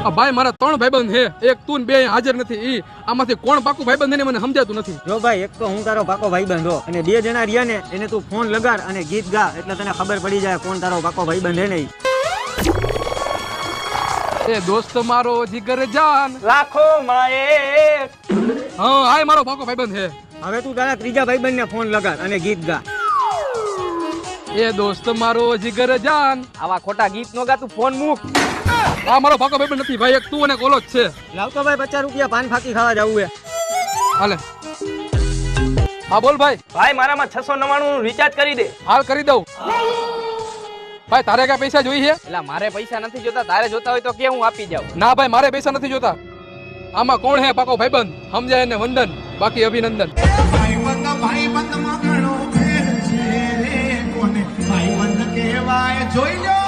આ ભાઈ મારા 3 ભાઈબંધ છે, એક તું ને 2 હાજર નથી. ઈ આમાંથી કોણ પાકું ભાઈબંધ ને મને સમજાતું નથી. જો ભાઈ એક તો હું તારો પાકો ભાઈબંધ હો અને 2 જણા રહ્યા ને એને તું ફોન લગાડ અને ગીત ગા એટલે તને ખબર પડી જાય કોણ તારો પાકો ભાઈબંધ હે નહીં. એ દોસ્ત મારો જીગર જાન લાખો માં એક. હા આય મારો પાકો ભાઈબંધ છે. હવે તું તારા ત્રીજા ભાઈબંધ ને ફોન લગાડ અને ગીત ગા. એ દોસ્ત મારો જીગર જાન. આવા ખોટા ગીત નો ગા, તું ફોન મૂક. આ મારો પાકો ભાઈબંધ નથી ભાઈ, એક તું અને કોલો જ છે. લાવતો ભાઈ 50 રૂપિયા પાન ફાકી ખાવા જવું હે. હાલે હા બોલ ભાઈ. ભાઈ મારામાં 699 નું રિચાર્જ કરી દે. હાલ કરી દઉં. ભાઈ તારે કઈ પૈસા જોઈ છે? એટલે મારે પૈસા નથી જોતા, તારે જોતા હોય તો કે હું આપી જાઉં. ના ભાઈ મારે પૈસા નથી જોતા. આમાં કોણ હે પાકો ભાઈબંધ સમજાય ને વંદન, બાકી અભિનંદન. ભાઈબંધ માં ઘણો ફેર છે રે, કોને ભાઈબંધ કહેવાય જોઈ લો.